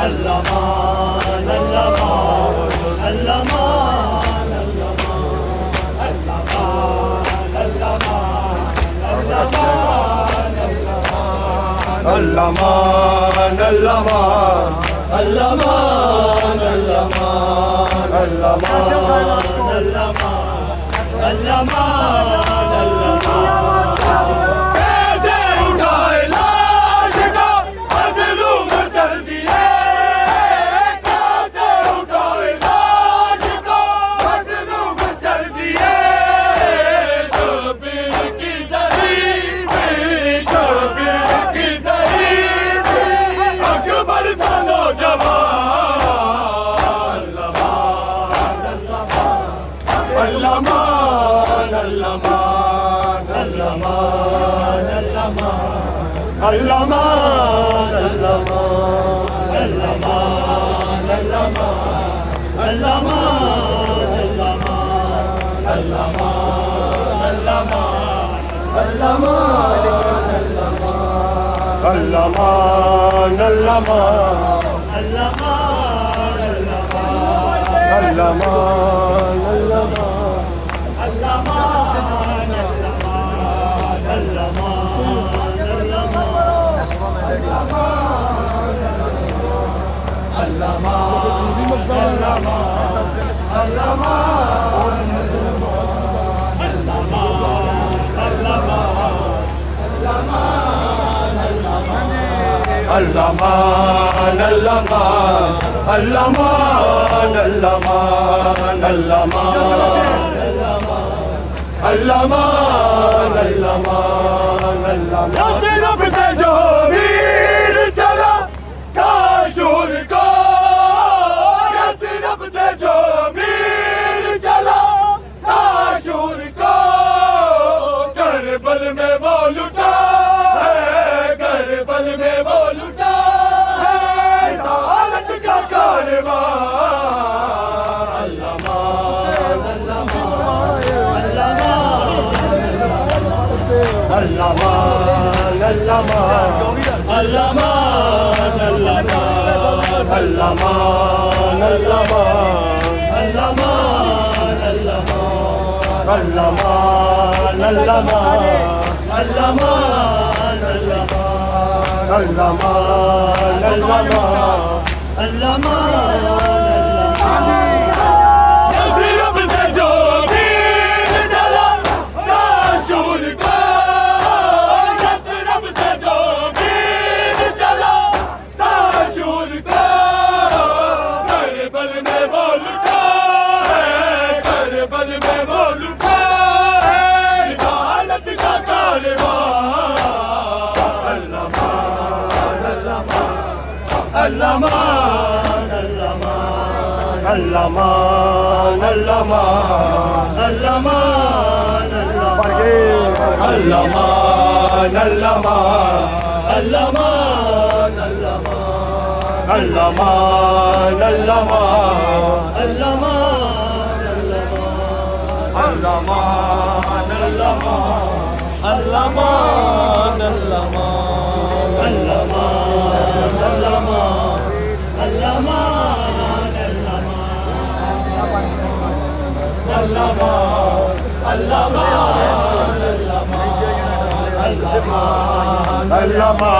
अल्लामान अल्लामान अल्लामान अल्लामान अल्लामान अल्लामान कैसे उठाए लाश को मजलूम चल दिए कैसे उठाए लाश को मजलूम चल दिए शबीर की ज़हीर शबीर की ज़हीर अकबर था नौजवान अल्लामान अल्लामान अल्लामान अल्लामान अल्लामान अल्लामान अल्लामान अल्लामान अल्लामान अल्लामान अल्लामान अल्लामान रब से जो वीर चला काशूर को रब से जो वीर चला काशूर को करबल में वो लुटा है करबल में वो लुटा है सालत का कारवां अल्लामान अल्लामान अल्लामान अल्लामान अल्लामान अल्लामान रब से जो वीर चला काशूर को रब से जो वीर चला काशूर को करबल में वो लुटा है करबल में वो लुटा है रिसालत का कारवां अल्लामान अल्लामान अल्लामान अल्लामान अल्लामान अल्लामान अल्लामान अल्लामान अल्लामान अल्लामान अल्लामान